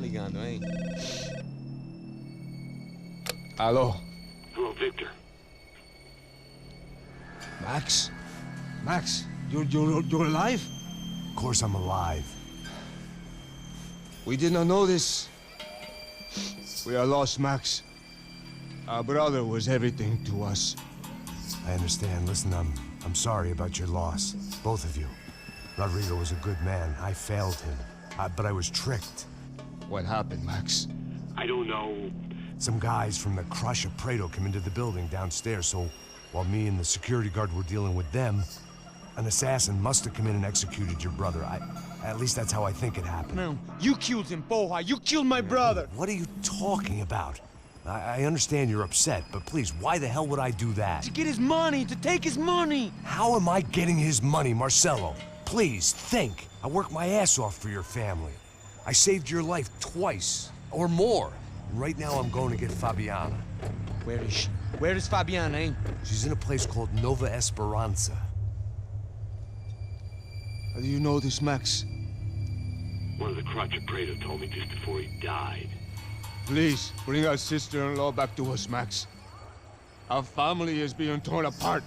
ligando, hein? Alô? Hello, Victor. Max? Max, you're alive? Of course I'm alive. We did not know this. We are lost, Max. Our brother was everything to us. I understand. Listen, I'm sorry about your loss. Both of you. Rodrigo was a good man. I failed him. But I was tricked. What happened, Max? I don't know. Some guys from the Crush of Prado came into the building downstairs, so while me and the security guard were dealing with them, an assassin must have come in and executed your brother. At least that's how I think it happened. No, you killed him, porra. You killed my brother. What are you talking about? I understand you're upset, but please, why the hell would I do that? To get his money, to take his money. How am I getting his money, Marcelo? Please, think. I worked my ass off for your family. I saved your life twice, or more. Right now I'm going to get Fabiana. Where is she? Where is Fabiana, eh? She's in a place called Nova Esperanza. How do you know this, Max? One of the Crotch of Prado told me just before he died. Please, bring our sister-in-law back to us, Max. Our family is being torn apart.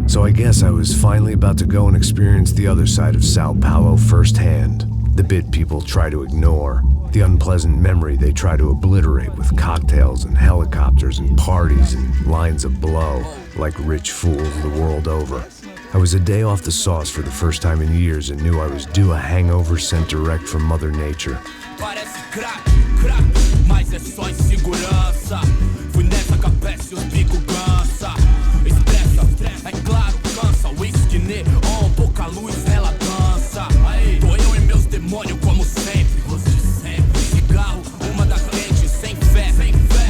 So I guess I was finally about to go and experience the other side of Sao Paulo firsthand. The bit people try to ignore. The unpleasant memory they try to obliterate with cocktails and helicopters and parties and lines of blow, like rich fools the world over. I was a day off the sauce for the first time in years and knew I was due a hangover sent direct from Mother Nature. Parece crack, mas é só insegurança. Fui nessa capece, os bico gansa. Estressa, é claro, cansa. Whisky neon, pouca luz, ela dança. Tô eu e meus demônios como sempre. Cigarro, uma da frente, sem fé.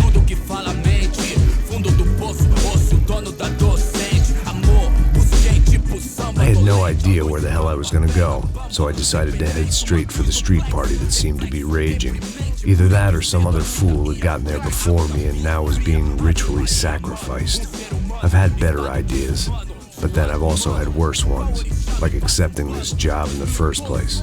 Tudo que fala mente. Fundo do poço, osso, dono da docente. Amor, busquei tipo samba. I had no idea where the hell I was gonna go, so I decided to head straight for the street party that seemed to be raging. Either that or some other fool had gotten there before me and now was being ritually sacrificed. I've had better ideas, but then I've also had worse ones, like accepting this job in the first place.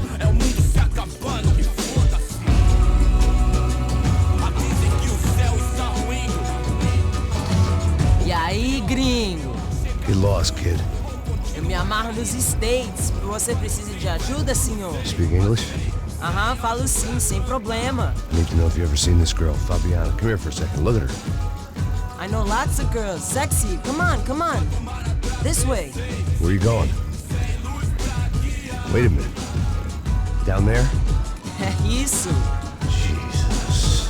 E aí, gringo? Get lost, kid. Eu me amarro nos States. Você precisa de ajuda, senhor? Speak English? Aham, falo sim, sem problema. I need to know if you've ever seen this girl, Fabiana. Come here for a second. Look at her. I know lots of girls. Sexy. Come on, come on. This way. Where are you going? Wait a minute. Down there? Isso. Jesus.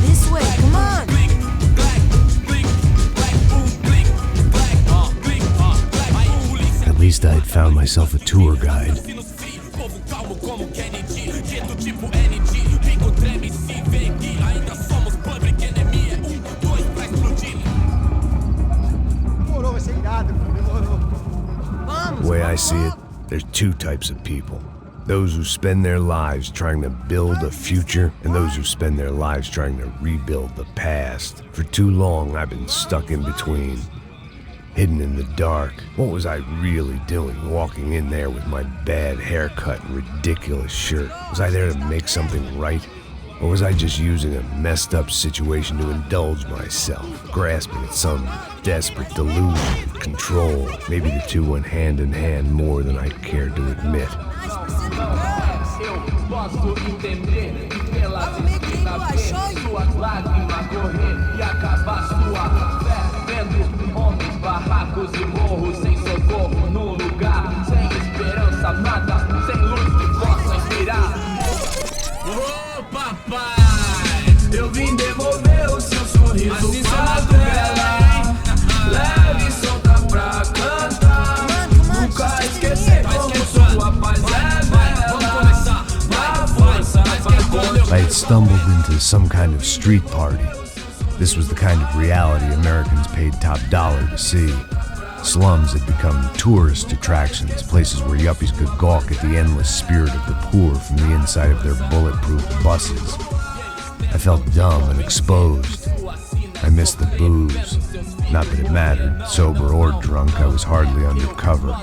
This way, come on. At least I had found myself a tour guide. The way I see it, there's two types of people. Those who spend their lives trying to build a future, and those who spend their lives trying to rebuild the past. For too long, I've been stuck in between. Hidden in the dark. What was I really doing, walking in there with my bad haircut and ridiculous shirt? Was I there to make something right? Or was I just using a messed up situation to indulge myself, grasping at some desperate delusion of control? Maybe the two went hand in hand more than I cared to admit. Barracos e morros sem socorro num lugar sem esperança, nada, sem luz que possa inspirar. Ô papai, eu vim devolver o seu sorriso assim pra tela. Leve e solta pra cantar. Nunca esquecer como sua paz é bela. Dá força pra I had stumbled into some kind of street party. This was the kind of reality Americans paid top dollar to see. Slums had become tourist attractions, places where yuppies could gawk at the endless spirit of the poor from the inside of their bulletproof buses. I felt dumb and exposed. I missed the booze. Not that it mattered. Sober or drunk, I was hardly undercover.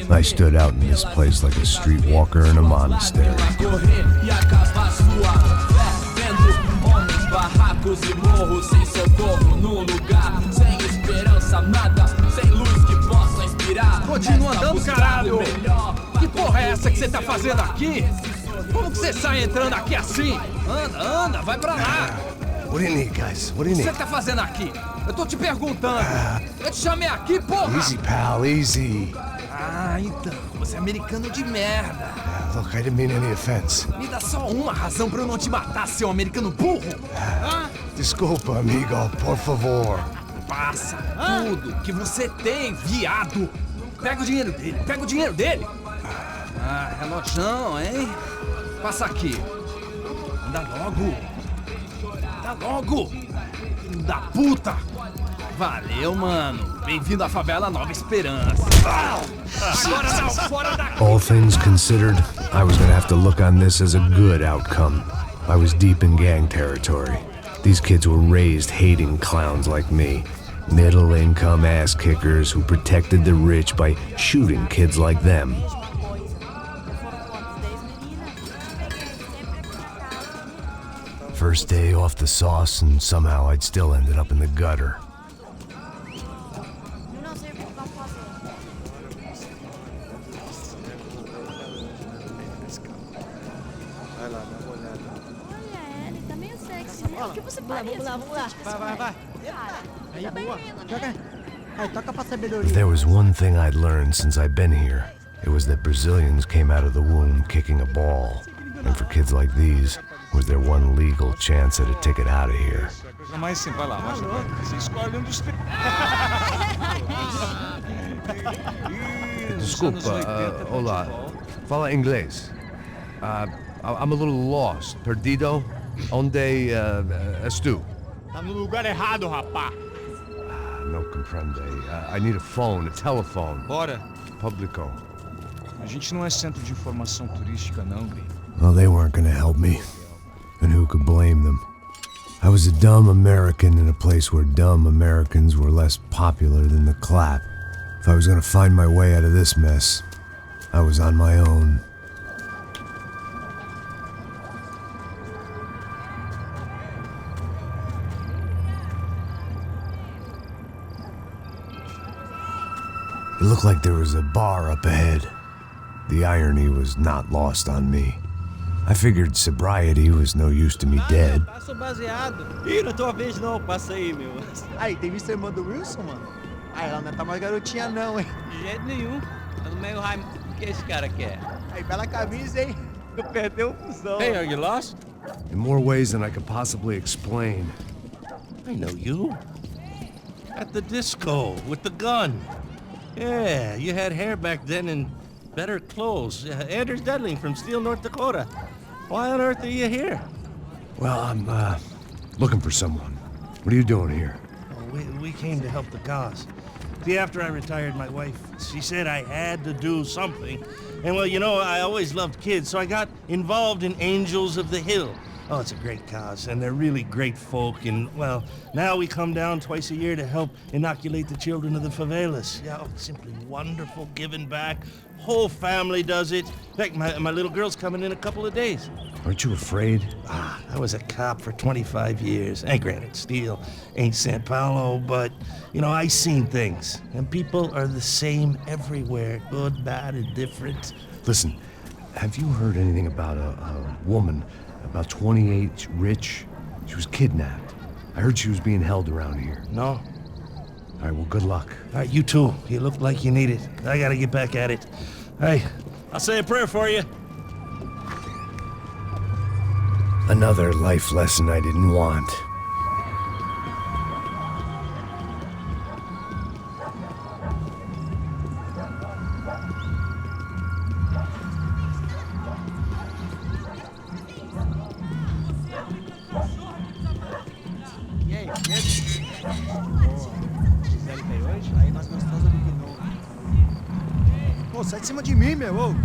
I stood out in this place like a streetwalker in a monastery. Continua andando, caralho! Que porra é essa que você tá fazendo aqui? Como que você sai entrando aqui assim? Anda, vai pra lá! What do you need, guys? What do you O que need? você tá fazendo aqui? Eu tô te perguntando. Eu te chamei aqui, porra! Easy, pal, easy. Ah, então, você é americano de merda. Look, I didn't mean any offense. Me dá só uma razão pra eu não te matar, seu americano burro. Desculpa, amigo, por favor. Passa tudo que você tem, viado. Pega o dinheiro dele, Ah, relojão, hein? Passa aqui. Anda logo. Filho da puta. Valeu, mano. Bem-vindo à favela Nova Esperança. Agora não, fora daqui. All things considered, I was gonna have to look on this as a good outcome. I was deep in gang territory. These kids were raised hating clowns like me. Middle-income ass-kickers who protected the rich by shooting kids like them. First day off the sauce, and somehow I'd still ended up in the gutter. If there was one thing I'd learned since I'd been here, it was that Brazilians came out of the womb kicking a ball. And for kids like these, was their one legal chance at a ticket out of here. Desculpa, hola. Fala inglês. I'm a little lost. Perdido? Onde és tu? Tá no lugar errado, rapá. No comprende. I need a phone, a telephone. Bora. Publico. A gente não é centro de informação turística, não, Gui. Well, they weren't gonna help me. And who could blame them? I was a dumb American in a place where dumb Americans were less popular than the clap. If I was gonna find my way out of this mess, I was on my own. It looked like there was a bar up ahead. The irony was not lost on me. I figured sobriety was no use to me dead. Passa o baseado. Ih, não é tua vez não, passa aí, meu. Aí, tem visto a irmã do Wilson, mano? Aí, ela não tá mais garotinha não, hein? De jeito nenhum. Tá no meio raio. O que esse cara quer? Aí, bela camisa, hein? Perdeu o fusão. Hey, are you lost? In more ways than I could possibly explain. I know you. At the disco, with the gun. Yeah, you had hair back then and better clothes. Anders Dudling from Steele, North Dakota. Why on earth are you here? Well, I'm, looking for someone. What are you doing here? We came to help the cause. See, after I retired, my wife, she said I had to do something. And well, you know, I always loved kids, so I got involved in Angels of the Hill. Oh, it's a great cause, and they're really great folk. And, well, now we come down twice a year to help inoculate the children of the favelas. Yeah, oh, it's simply wonderful giving back. Whole family does it. In fact, my little girl's coming in a couple of days. Aren't you afraid? I was a cop for 25 years. And granted, Steele ain't San Paulo, but, you know, I seen things. And people are the same everywhere. Good, bad, and different. Listen, have you heard anything about a woman, about 28, rich? She was kidnapped. I heard she was being held around here. No? All right, well, good luck. All right, you too. You look like you need it. I gotta get back at it. Hey, I'll say a prayer for you. Another life lesson I didn't want. E aí, beleza? Gisele veio hoje? Aí nós gostamos do Ô, sai de cima de mim, meu. Ô.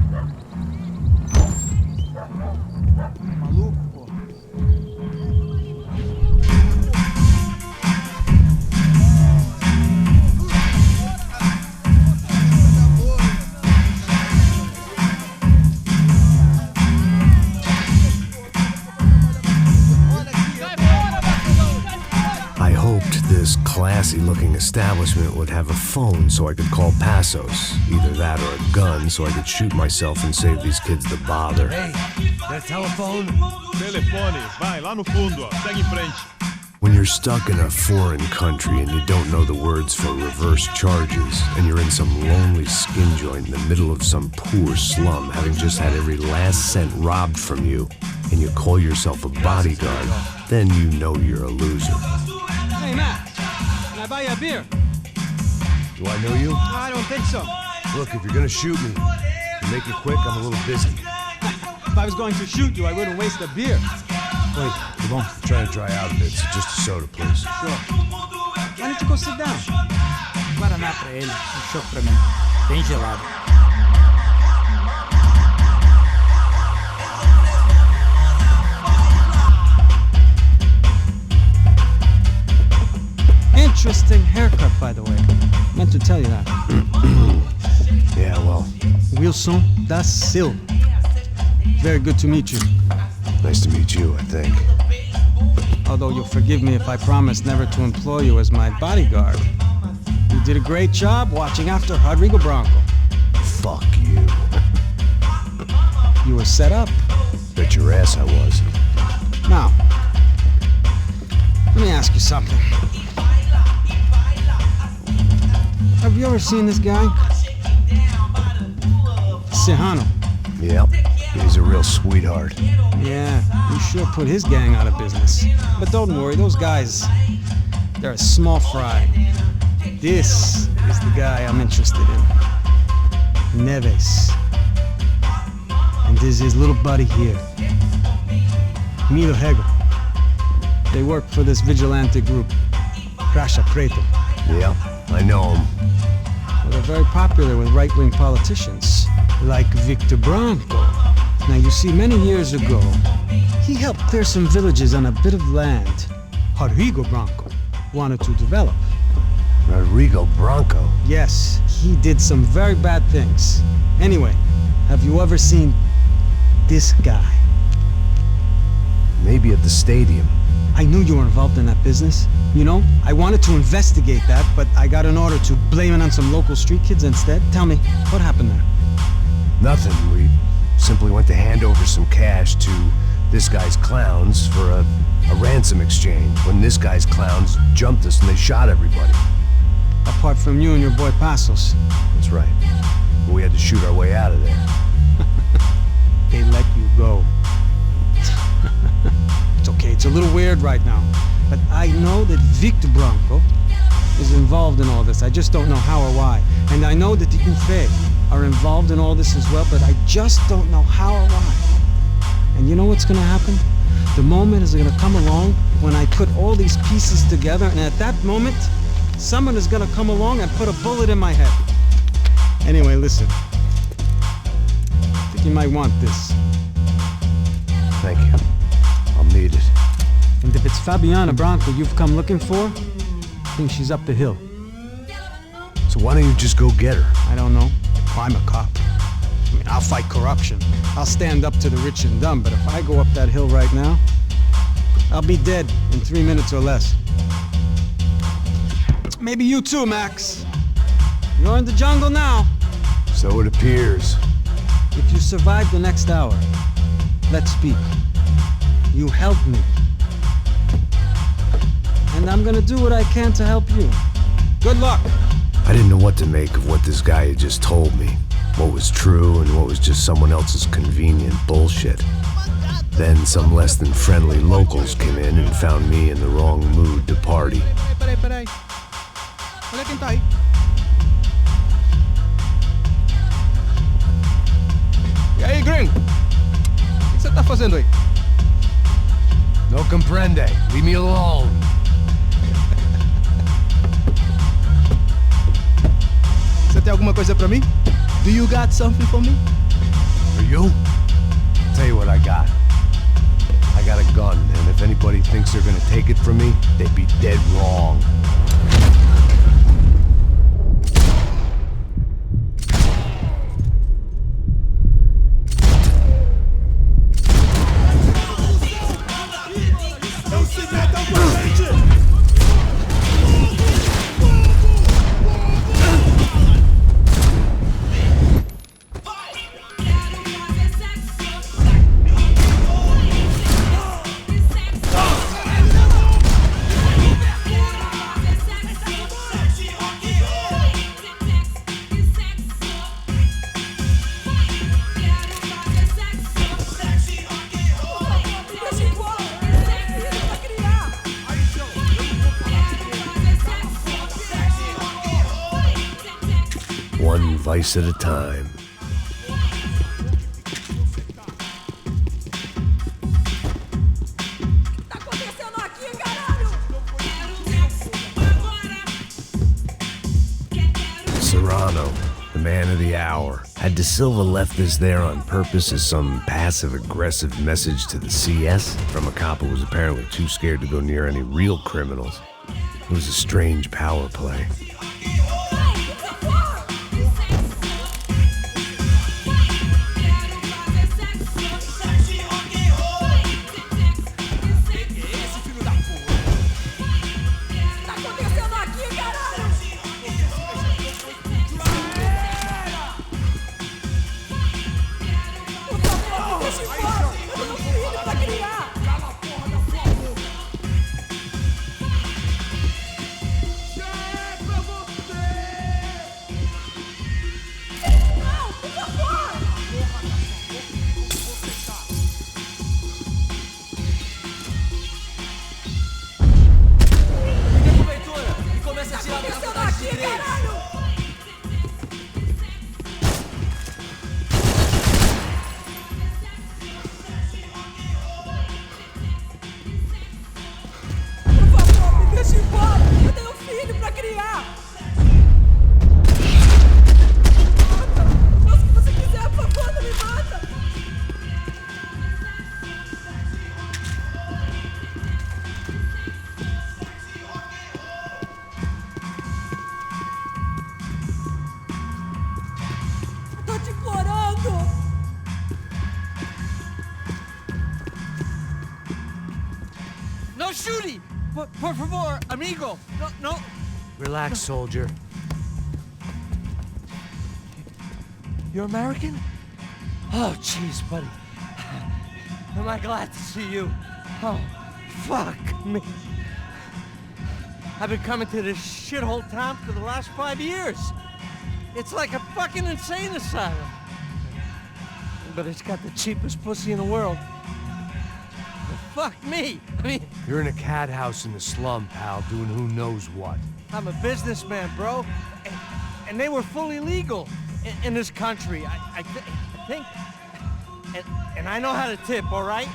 Maluco, pô. I hoped this classy-looking establishment would have a phone so I could call Passos. Either that or a gun so I could shoot myself and save these kids the bother. Hey, got a telephone? Telefone, vai, lá no fundo, ó. Segue em frente. When you're stuck in a foreign country and you don't know the words for reverse charges, and you're in some lonely skin joint in the middle of some poor slum, having just had every last cent robbed from you, and you call yourself a bodyguard, then you know you're a loser. Hey, Matt, can I buy you a beer? Do I know you? I don't think so. Look, if you're gonna shoot me, make it quick, I'm a little busy. If I was going to shoot you, I wouldn't waste a beer. Wait, come on. I'm trying to dry out a bit, so just a soda, please. Sure. Why don't you go sit down? Guaraná pra ele, chopp pra mim. Bem gelado. Interesting haircut, by the way. Meant to tell you that. Yeah, well, Wilson da Silva. Very good to meet you. nice to meet you, I think. Although you'll forgive me if I promise never to employ you as my bodyguard. You did a great job watching after Rodrigo Branco. Fuck you. You were set up. Bet your ass I was. Now, let me ask you something. Have you ever seen this guy? Serrano. Yep, he's a real sweetheart. Yeah, you sure put his gang out of business. But don't worry, those guys, they're a small fry. This is the guy I'm interested in. Neves. And this is his little buddy here. Milo Hegel. They work for this vigilante group, Crasha Preto. Yeah, I know him. Well, they're very popular with right-wing politicians, like Victor Branco. Now, you see, many years ago, he helped clear some villages on a bit of land Rodrigo Branco wanted to develop. Rodrigo Branco? Yes, he did some very bad things. Anyway, have you ever seen this guy? Maybe at the stadium. I knew you were involved in that business. You know, I wanted to investigate that, but I got an order to blame it on some local street kids instead. Tell me, what happened there? Nothing. We simply went to hand over some cash to this guy's clowns for a ransom exchange when this guy's clowns jumped us and they shot everybody. Apart from you and your boy Passos. That's right. We had to shoot our way out of there. They let you go. It's okay, it's a little weird right now. But I know that Victor Branco is involved in all this. I just don't know how or why. And I know that the UFE are involved in all this as well, but I just don't know how or why. And you know what's gonna happen? The moment is gonna come along when I put all these pieces together, and at that moment, someone is gonna come along and put a bullet in my head. Anyway, listen. I think you might want this. Thank you. I'll need it. And if it's Fabiana Branco you've come looking for, I think she's up the hill. So why don't you just go get her? I don't know. I'm a cop. I mean, I'll fight corruption. I'll stand up to the rich and dumb, but if I go up that hill right now, I'll be dead in 3 minutes or less. Maybe you too, Max. You're in the jungle now. So it appears. If you survive the next hour, let's speak. You help me. And I'm gonna do what I can to help you. Good luck. I didn't know what to make of what this guy had just told me. What was true and what was just someone else's convenient bullshit. Then some less than friendly locals came in and found me in the wrong mood to party. Peraí. Olha quem tá aí. E aí, gringo? O que você tá fazendo aí? No comprende. Leave me alone. Você tem alguma coisa pra mim? Do you got something for me? For you? Tell you what I got. I got a gun, and if anybody thinks they're gonna take it from me, they'd be dead wrong. One vice at a time. Serrano, the man of the hour. Had De Silva left this there on purpose as some passive-aggressive message to the CS from a cop who was apparently too scared to go near any real criminals? It was a strange power play. No shooting! Por favor, amigo! No. Relax, soldier. You're American? Oh, jeez, buddy. Am I glad to see you? Oh, fuck me. I've been coming to this shithole town for the last 5 years. It's like a fucking insane asylum. But it's got the cheapest pussy in the world. Fuck me. I mean... You're in a cat house in the slum, pal, doing who knows what. I'm a businessman, bro. And they were fully legal in this country. I think... And I know how to tip, all right?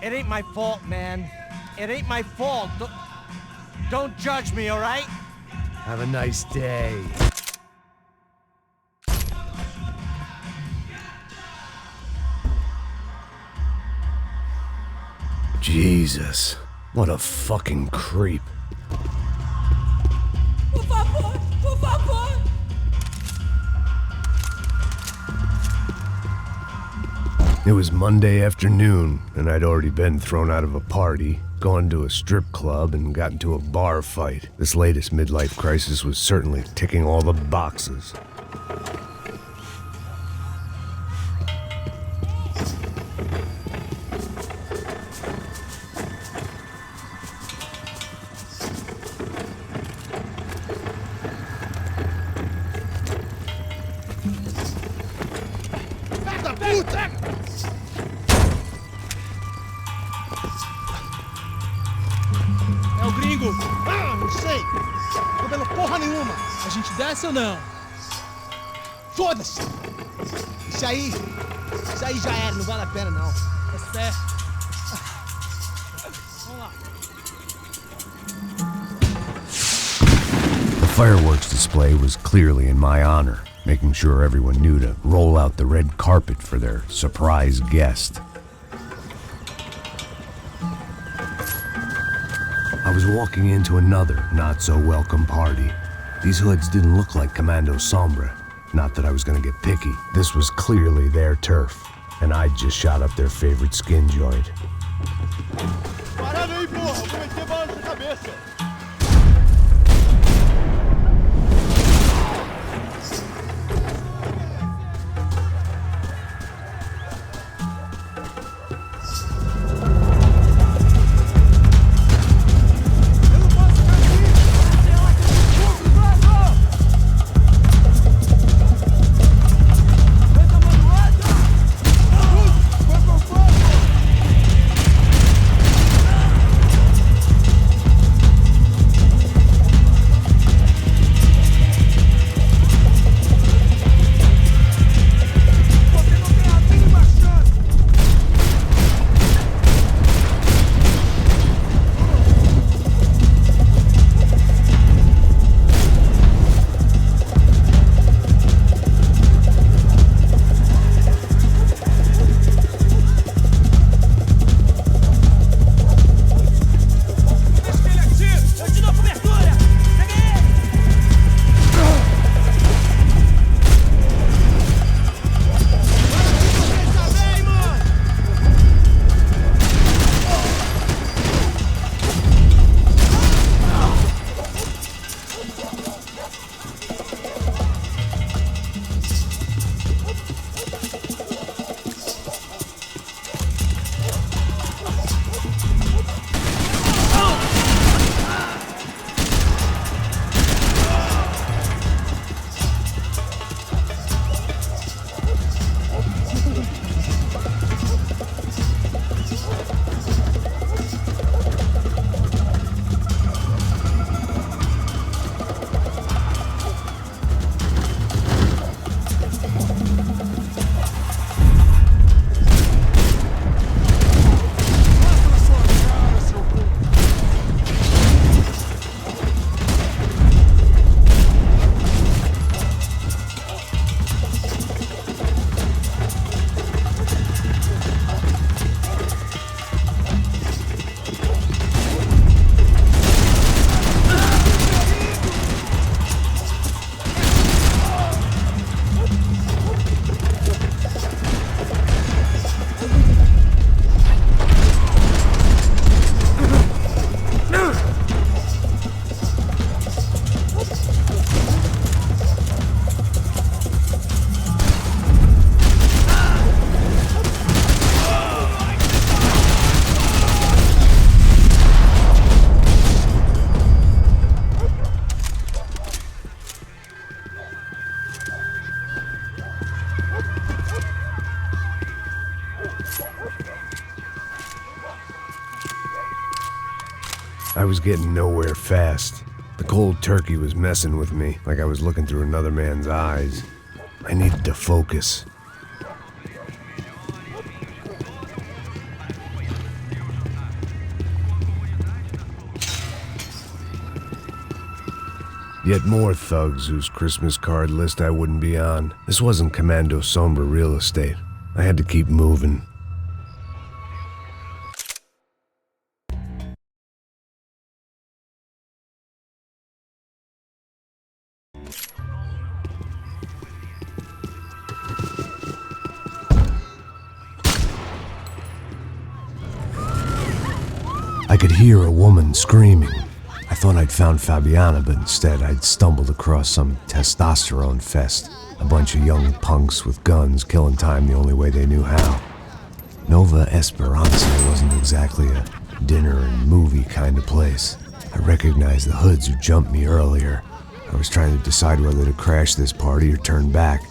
It ain't my fault, man. It ain't my fault. Don't judge me, all right? Have a nice day. Jesus, what a fucking creep. Por favor, por favor. It was Monday afternoon, and I'd already been thrown out of a party, gone to a strip club, and got into a bar fight. This latest midlife crisis was certainly ticking all the boxes. É o gringo! Ah, não sei! Tô vendo porra nenhuma! A gente desce ou não? Foda-se! Isso aí já era, não vale a pena não. É certo. Vamos lá. The fireworks display was clearly in my honor. making sure everyone knew to roll out the red carpet for their surprise guest. I was walking into another not-so-welcome party. These hoods didn't look like Commando Sombra. Not that I was gonna get picky. This was clearly their turf, and I'd just shot up their favorite skin joint. Parada aí, porra! Vou meter bala nessa cabeça! I was getting nowhere fast. The cold turkey was messing with me, like I was looking through another man's eyes. I needed to focus. Yet more thugs whose Christmas card list I wouldn't be on. This wasn't Commando Sombra real estate. I had to keep moving. I could hear a woman screaming. I thought I'd found Fabiana, but instead I'd stumbled across some testosterone fest. A bunch of young punks with guns killing time the only way they knew how. Nova Esperanza wasn't exactly a dinner and movie kind of place. I recognized the hoods who jumped me earlier. I was trying to decide whether to crash this party or turn back,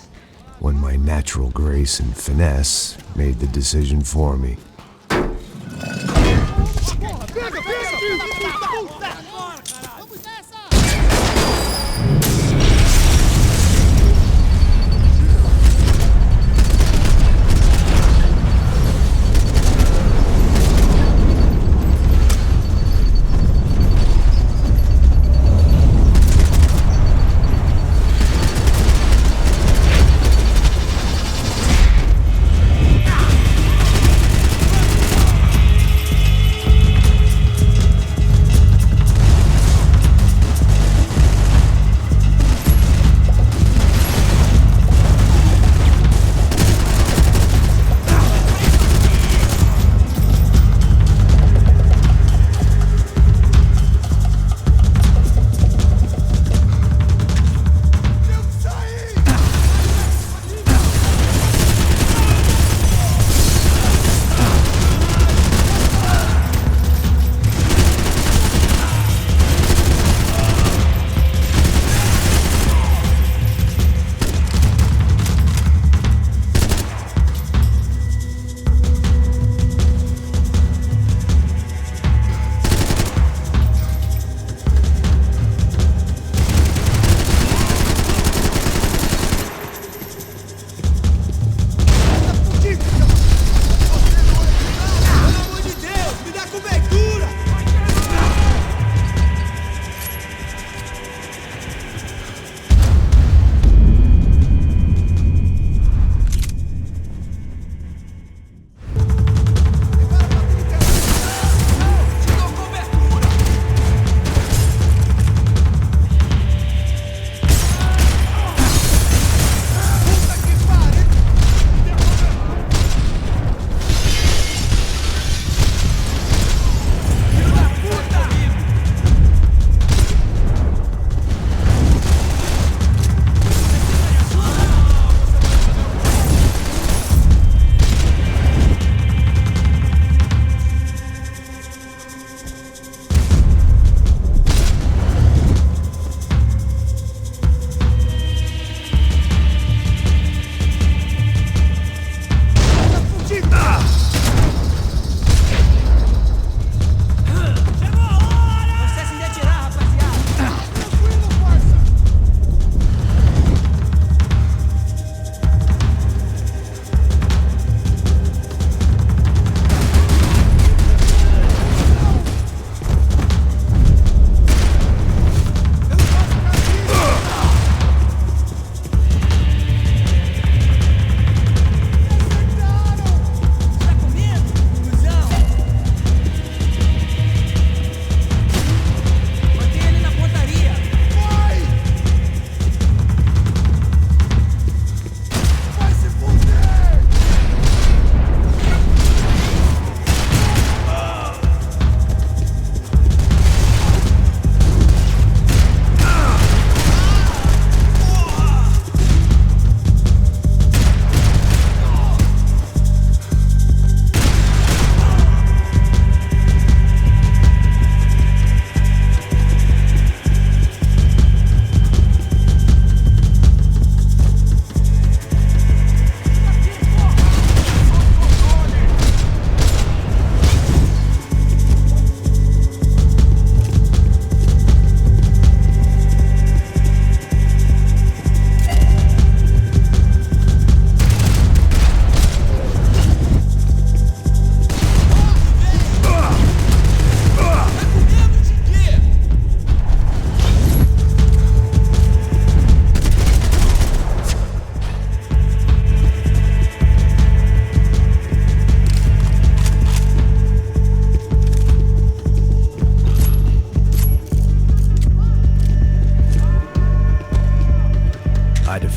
when my natural grace and finesse made the decision for me.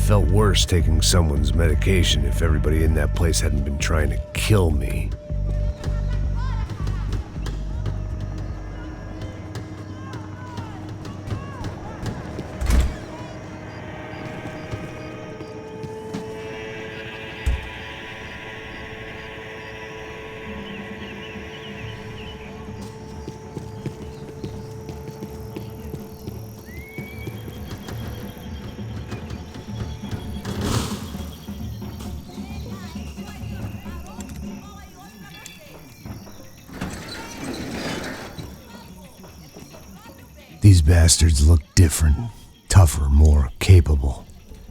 felt worse taking someone's medication if everybody in that place hadn't been trying to kill me. These bastards looked different, tougher, more capable.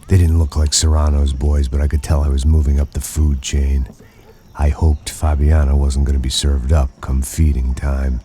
They didn't look like Serrano's boys, but I could tell I was moving up the food chain. I hoped Fabiana wasn't going to be served up come feeding time.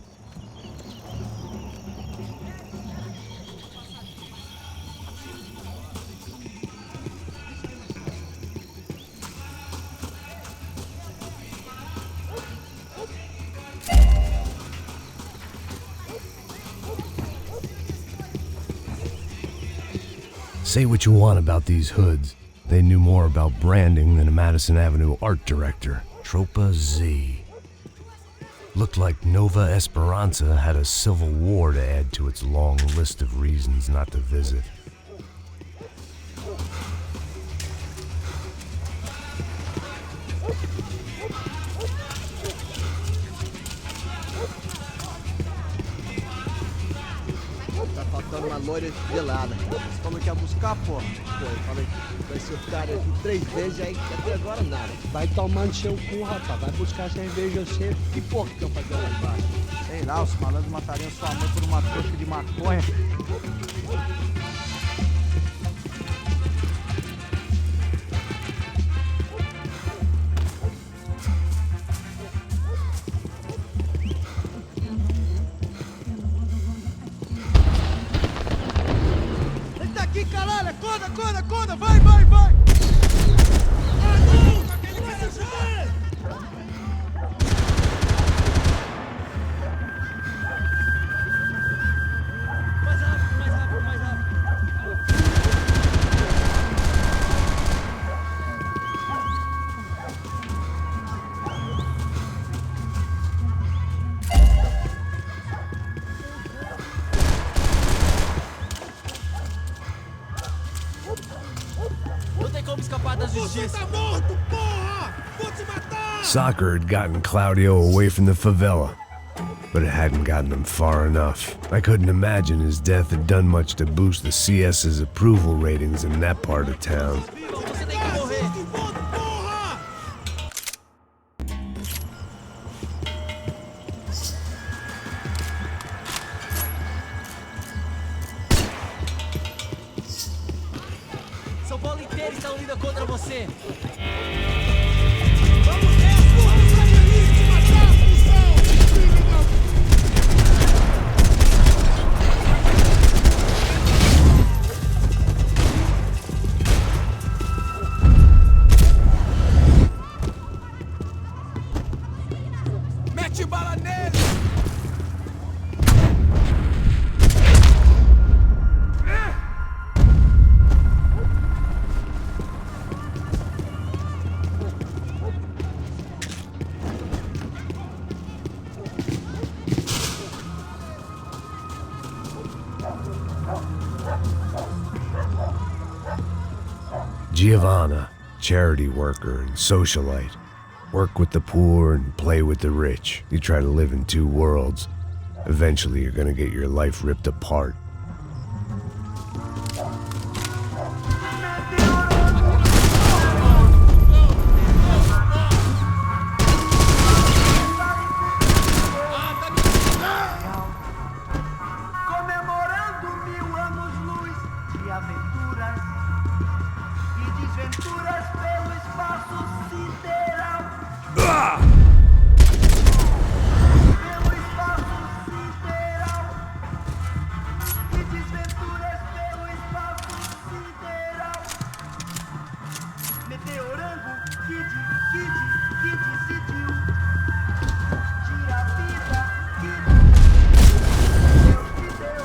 Say what you want about these hoods. They knew more about branding than a Madison Avenue art director. Tropa Z. Looked like Nova Esperanza had a civil war to add to its long list of reasons not to visit. Tá faltando uma loira gelada. Você falou que ia buscar, pô? Pô, eu falei que vai ser o cara aqui 3 vezes, aí até agora nada. Vai tomando seu cu, rapaz. Vai buscar cerveja você. Que porra que estão fazendo lá embaixo? Sei lá, os malandros matariam sua mãe por uma trouxa de maconha. Aqui, caralho! Acorda, acorda, acorda! Vai, vai, vai! Ah, não! Aquele cara sai! Mais rápido, mais rápido, mais rápido! Não tem como escapar da justiça. Você tá morto, porra! Vou te matar! Soccer had gotten Claudio away from the favela, but it hadn't gotten him far enough. I couldn't imagine his death had done much to boost the CS's approval ratings in that part of town. Você tem que morrer! Porra! São Paulo inteiro está unida contra você. Vamos nessa! Vamos fazer isso! Te matar, função! Mete bala nele! Giovanna, charity worker and socialite. Work with the poor and play with the rich. You try to live in two worlds. Eventually you're gonna get your life ripped apart. Comemorando 1000 anos-luz de aventuras e desventuras pelo espaço sideral. Pelo espaço sideral e desventuras pelo espaço sideral. Meteorango, Kid decidiu. Tira a vida, Kid. Deus te deu.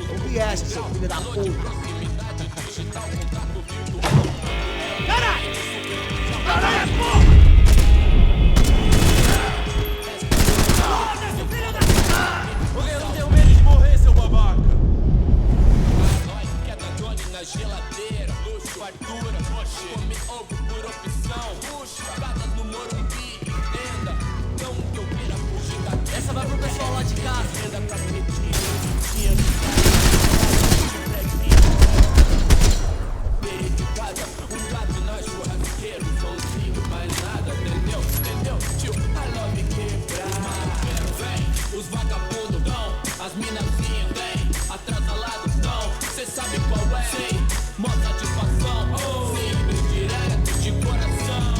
Ouvi essa, seu filho da puta. Caralho! Caralho, porra! Eu não tenho medo de morrer, seu babaca! Nós queda Johnny na geladeira, luxo, fartura, come ovo por opção, luxo, gatas no Morumbi, entenda, não que eu queira fugir da... Essa vai pro pessoal lá de casa, entenda pra pedir, tinha um gato na churrasqueira, somzinho, mais nada, entendeu? Entendeu? Tio, I love quebrar. Vem, os vagabundos dão, as minazinhas vem, atrasalados dão, cê sabe qual é? Sim, mó satisfação, simples, direto, de coração.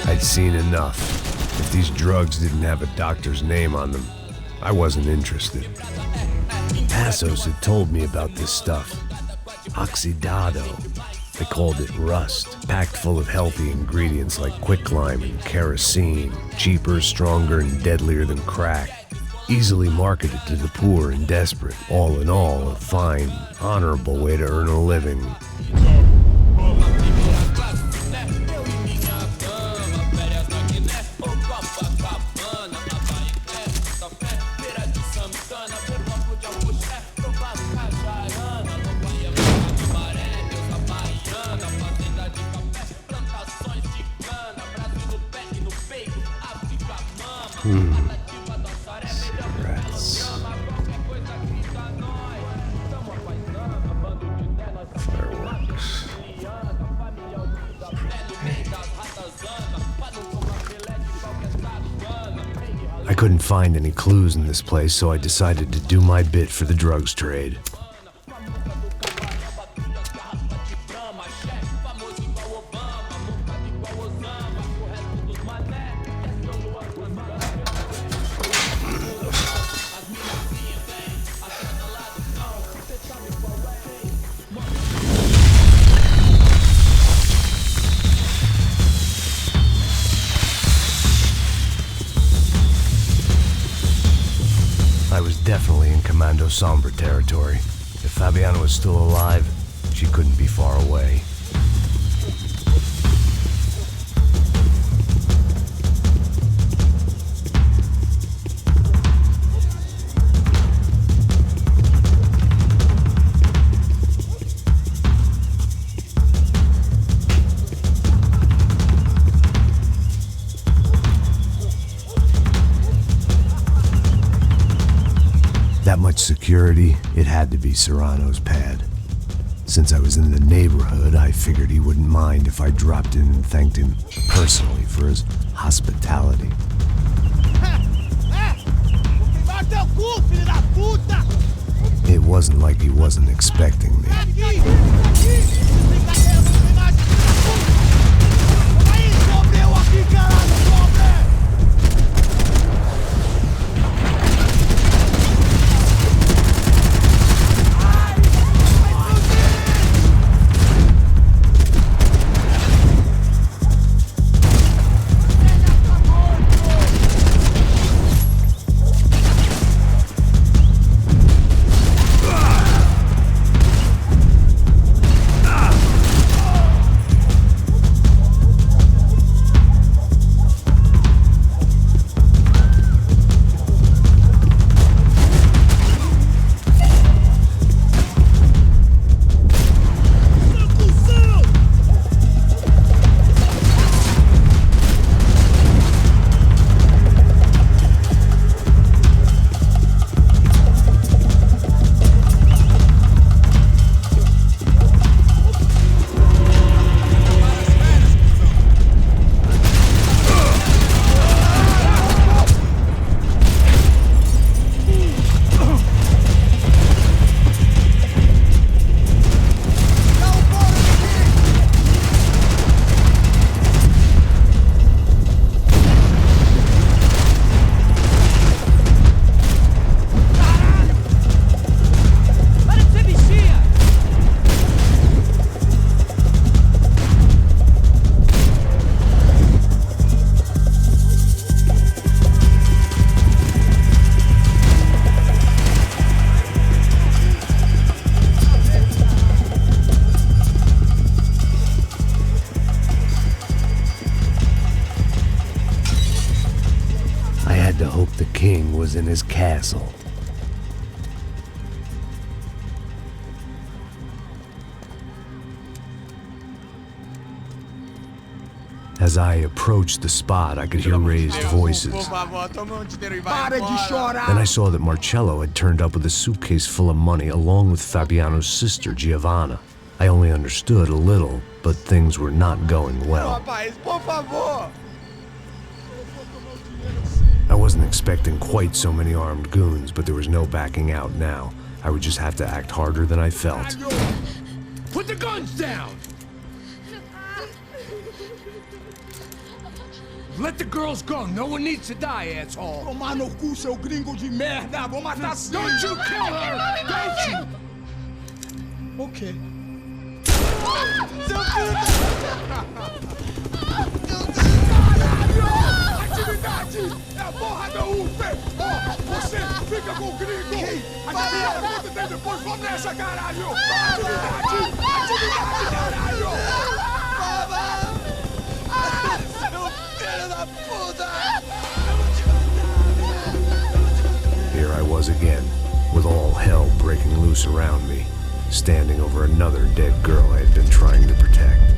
I'd seen enough. If these drugs didn't have a doctor's name on them, I wasn't interested. Passos had told me about this stuff. Oxidado. They called it rust, packed full of healthy ingredients like quicklime and kerosene, cheaper, stronger, and deadlier than crack. Easily marketed to the poor and desperate. All in all, a fine, honorable way to earn a living. Cigarettes. Fireworks. I couldn't find any clues in this place, so I decided to do my bit for the drugs trade. I was definitely in Commando Sombra territory. If Fabiana was still alive, she couldn't be far away. That much security, it had to be Serrano's pad. Since I was in the neighborhood, I figured he wouldn't mind if I dropped in and thanked him personally for his hospitality. It wasn't like he wasn't expecting me. was in his castle. As I approached the spot, I could hear raised voices. Then I saw that Marcello had turned up with a suitcase full of money along with Fabiano's sister, Giovanna. I only understood a little, but things were not going well. I wasn't expecting quite so many armed goons, but there was no backing out now. I would just have to act harder than I felt. Put the guns down! Let the girls go. No one needs to die, asshole. Tomar no cu, seu gringo de merda. Vou matar sim. Don't you kill her! Don't you? Ok. Seu filho Atividade! É a porra da UFE! Você fica com o gringo! A gente conta tem depois, vamos nessa, caralho! Atividade! Atividade, caralho! Here I was again, with all hell breaking loose around me, standing over another dead girl I had been trying to protect.